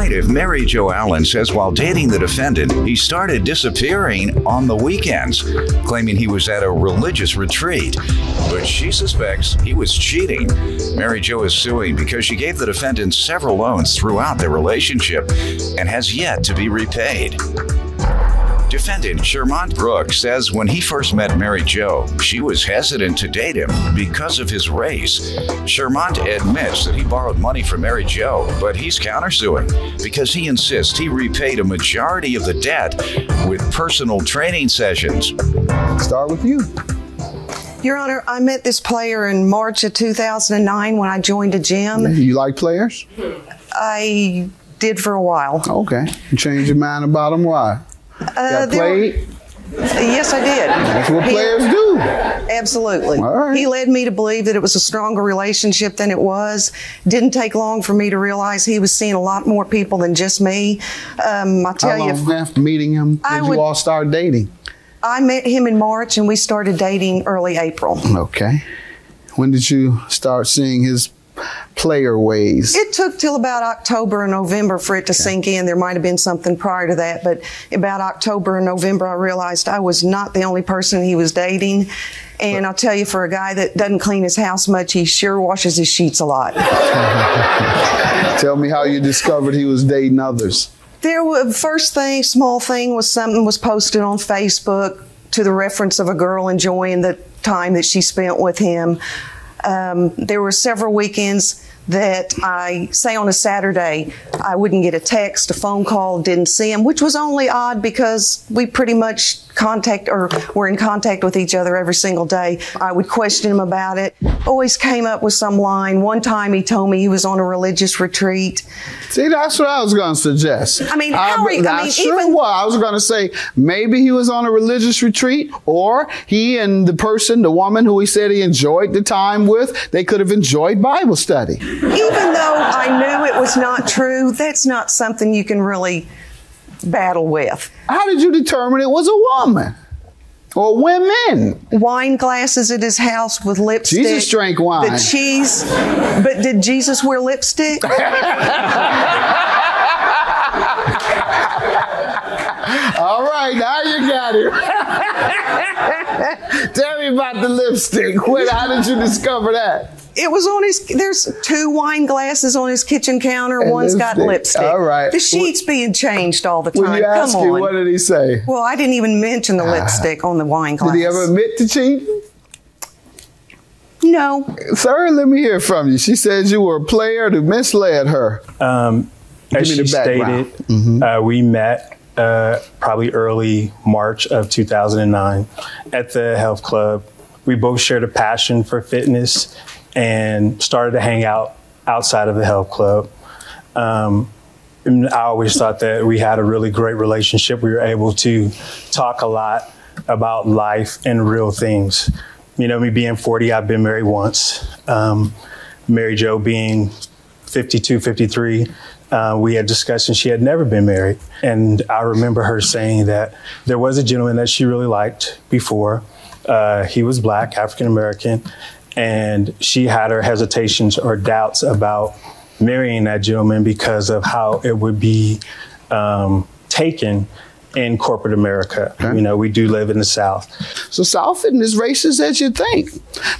Plaintiff Mary Jo Allen says while dating the defendant, he started disappearing on the weekends, claiming he was at a religious retreat. But she suspects he was cheating. Mary Jo is suing because she gave the defendant several loans throughout their relationship and has yet to be repaid. Defendant Shermont Brooks says when he first met Mary Jo, she was hesitant to date him because of his race. Shermont admits that he borrowed money from Mary Jo, but he's countersuing because he insists he repaid a majority of the debt with personal training sessions. Start with you. Your Honor, I met this player in March of 2009 when I joined a gym. You like players? I did for a while. Okay. You changed your mind about them? Why? Got played? Yes, I did. That's what players do. Absolutely. All right. He led me to believe that it was a stronger relationship than it was. Didn't take long for me to realize he was seeing a lot more people than just me. How long after meeting him did you all start dating? I met him in March and we started dating early April. Okay. When did you start seeing his player ways? It took till about October and November for it to sink in. There might have been something prior to that, but about October and November I realized I was not the only person he was dating. And I'll tell you, for a guy that doesn't clean his house much, he sure washes his sheets a lot. Tell me how you discovered he was dating others. First thing, small thing, was something was posted on Facebook to the reference of a girl enjoying the time that she spent with him. There were several weekends that say on a Saturday, I wouldn't get a text, a phone call, didn't see him, which was only odd because we pretty much were in contact with each other every single day. I would question him about it, always came up with some line. One time he told me he was on a religious retreat. See, that's what I was going to suggest. I mean, I was going to say maybe he was on a religious retreat, or he and the woman who he said he enjoyed the time with, they could have enjoyed Bible study. Even though I knew it was not true, that's not something you can really battle with. How did you determine it was a woman or women? Wine glasses at his house with lipstick. Jesus drank wine. The cheese. But did Jesus wear lipstick? All right, now you got it. Tell me about the lipstick. How did you discover that? It was on there's 2 wine glasses on his kitchen counter. And one's got lipstick. All right. The sheets being changed all the time. When you asked him, what did he say? Well, I didn't even mention the lipstick on the wine glass. Did he ever admit to cheating? No. Sir, let me hear from you. She said you were a player that misled her. As she stated, we met probably early March of 2009 at the health club. We both shared a passion for fitness and started to hang out outside of the health club. And I always thought that we had a really great relationship. We were able to talk a lot about life and real things. You know, me being 40, I've been married once. Mary Jo being 52, 53, we had discussions. She had never been married. And I remember her saying that there was a gentleman that she really liked before. He was Black, African-American, and she had her hesitations or doubts about marrying that gentleman because of how it would be taken in corporate America. Okay. You know, we do live in the South. So South isn't as racist as you think.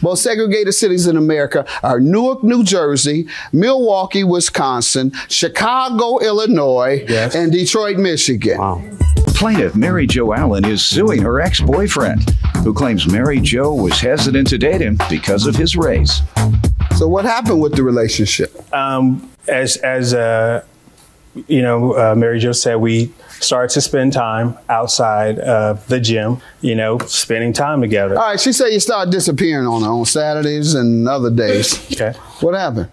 Most segregated cities in America are Newark, New Jersey, Milwaukee, Wisconsin, Chicago, Illinois, and Detroit, Michigan. Wow. Plaintiff Mary Jo Allen is suing her ex-boyfriend, who claims Mary Jo was hesitant to date him because of his race. So what happened with the relationship? Mary Jo said we started to spend time outside of the gym, spending time together. All right, she said you started disappearing on her on Saturdays and other days. Okay. What happened?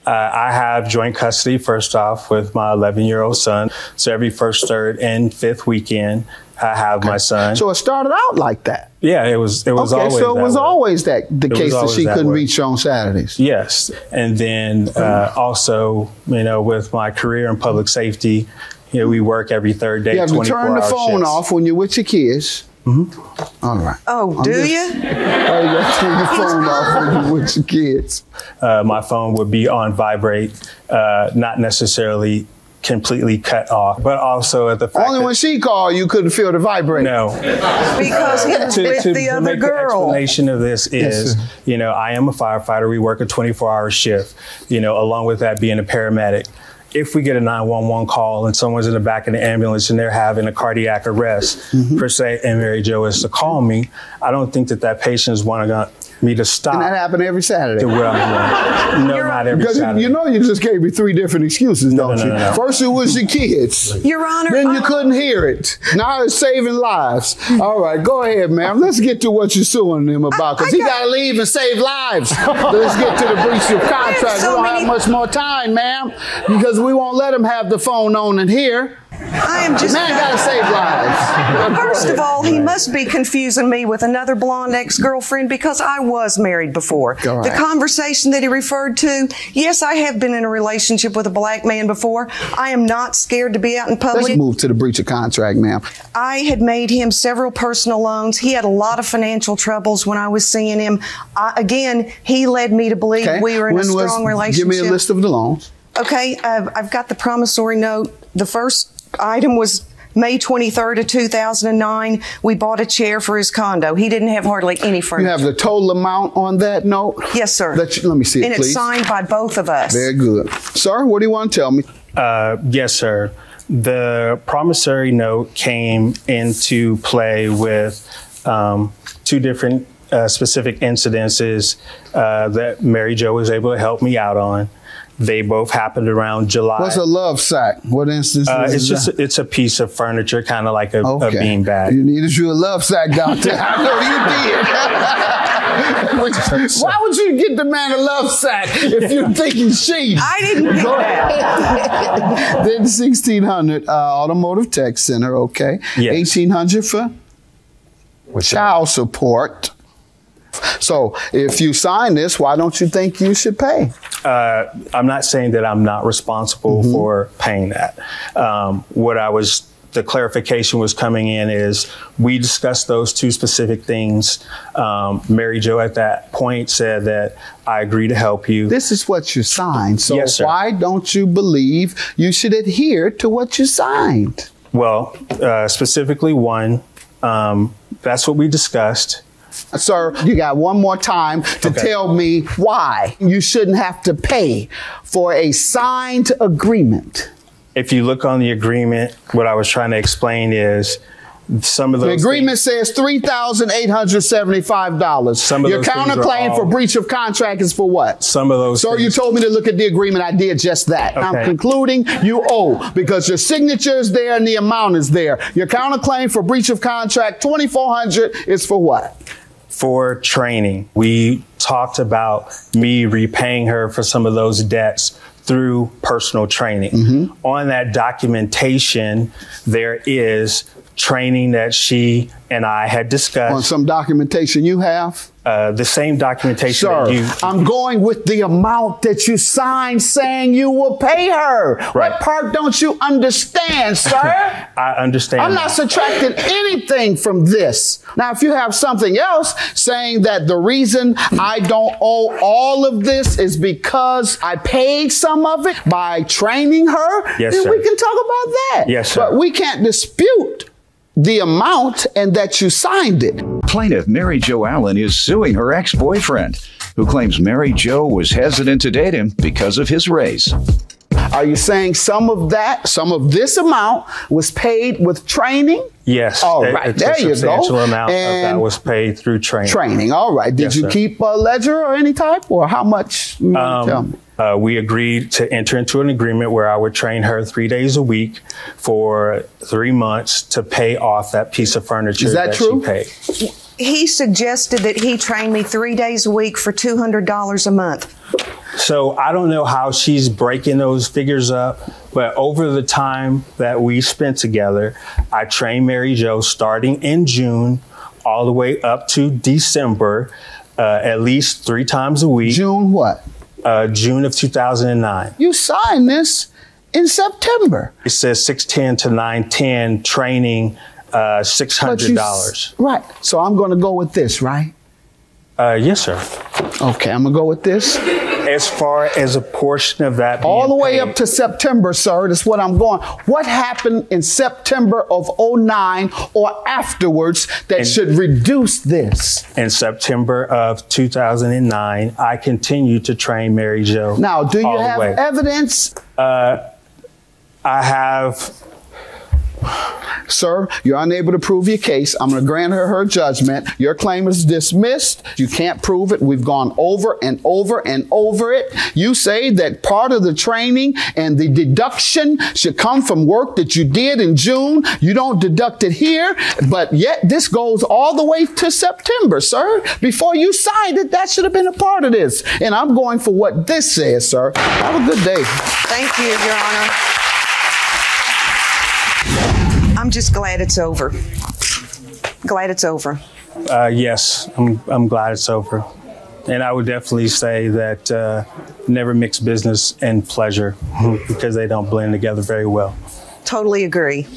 I have joint custody, first off, with my 11-year-old son. So every first, third, and fifth weekend, I have my son. So it started out like that? Yeah, it was always that way. So it was always the case that she couldn't reach you on Saturdays? Yes. And then also, with my career in public safety, we work every third day, 24-hour shifts. You have to turn the phone off when you're with your kids. All right. Oh, do you? Oh, you got to turn your phone off when you with your kids. My phone would be on vibrate, not necessarily completely cut off, but also at the fact Only when she called, you couldn't feel the vibrate. No. Because he was with the other girl. The explanation of this is, you know, I am a firefighter. We work a 24-hour shift, you know, along with that being a paramedic. If we get a 911 call and someone's in the back of the ambulance and they're having a cardiac arrest, per se, and Mary Jo is to call me, I don't think that that patient is wanting me to stop. And that happened every Saturday. To where I'm going. No, not every Saturday. You know, you just gave me 3 different excuses, don't you? No. First it was your kids. Your Honor. Then you couldn't hear it. Now it's saving lives. All right, go ahead, ma'am. Let's get to what you're suing him about, because he got to leave and save lives. Let's get to the breach of contract. We don't have much more time, ma'am, because we won't let him have the phone on in here. I am just. Man got to save lives. First of all, he must be confusing me with another blonde ex-girlfriend, because I was married before. The conversation that he referred to, yes, I have been in a relationship with a black man before. I am not scared to be out in public. Let's move to the breach of contract, ma'am. I had made him several personal loans. He had a lot of financial troubles when I was seeing him. Again, he led me to believe we were in a strong relationship. Give me a list of the loans. Okay, I've got the promissory note. The first item was May 23rd of 2009. We bought a chair for his condo. He didn't have hardly any furniture. You have the total amount on that note? Yes, sir. Let me see it, and please. It's signed by both of us. Very good. Sir, what do you want to tell me? Yes, sir. The promissory note came into play with 2 different specific incidences that Mary Jo was able to help me out on. They both happened around July. What's a love sack? What instance is that? It's a piece of furniture, kind of like a bean bag. You needed you a love sack, doctor. I know you did. Why would you get the man a love sack if you're thinking she? I didn't pick that. Then 1600 Automotive Tech Center, okay. Yes. 1800 for child support. So if you sign this, why don't you think you should pay? I'm not saying that I'm not responsible for paying that. The clarification was coming in is we discussed those 2 specific things. Mary Jo at that point said that I agree to help you. This is what you signed. So yes, sir. Why don't you believe you should adhere to what you signed? Well, specifically 1, that's what we discussed. Sir, you got one more time to tell me why you shouldn't have to pay for a signed agreement. If you look on the agreement, what I was trying to explain is some of those. The agreement says $3,875. Your counterclaim for breach of contract is for what? Some of those. Sir, you told me to look at the agreement. I did just that. Okay. I'm concluding you owe because your signature is there and the amount is there. Your counterclaim for breach of contract, $2,400, is for what? For training. We talked about me repaying her for some of those debts through personal training. On that documentation, there is training that she and I had discussed. On some documentation you have? The same documentation Sir, that you... I'm going with the amount that you signed saying you will pay her. Right. What part don't you understand, sir? I understand. I'm not subtracting anything from this. Now, if you have something else saying that the reason I don't owe all of this is because I paid some of it by training her, yes, then sir. we can talk about that. Yes, sir. But we can't dispute the amount and that you signed it. Plaintiff Mary Jo Allen is suing her ex-boyfriend, who claims Mary Jo was hesitant to date him because of his race. Are you saying some of this amount was paid with training? Yes. All right. There you go. A substantial amount of that was paid through training. Training. All right. Did you keep a ledger or any type, or how much? Tell me. We agreed to enter into an agreement where I would train her 3 days a week for 3 months to pay off that piece of furniture that true? she paid. He suggested that he train me 3 days a week for $200 a month. So I don't know how she's breaking those figures up, but over the time that we spent together, I trained Mary Jo starting in June all the way up to December, at least 3 times a week. June what? June of 2009. You signed this in September. It says 6/10 to 9/10 training $600. Right. So I'm going to go with this, right? Yes, sir. Okay, I'm going to go with this. As far as a portion of that being all the way paid, up to September, sir, that's what I'm going. What happened in September of 09 or afterwards that should reduce this? In September of 2009, I continued to train Mary Jo. Now, do you have evidence? I have. Sir, you're unable to prove your case. I'm going to grant her judgment. Your claim is dismissed. You can't prove it. We've gone over and over and over it. You say that part of the training and the deduction should come from work that you did in June. You don't deduct it here, but yet this goes all the way to September, sir. Before you signed it, that should have been a part of this. And I'm going for what this says, sir. Have a good day. Thank you, Your Honor. I'm just glad it's over. Glad it's over. Yes, I'm glad it's over. And I would definitely say that never mix business and pleasure because they don't blend together very well. Totally agree.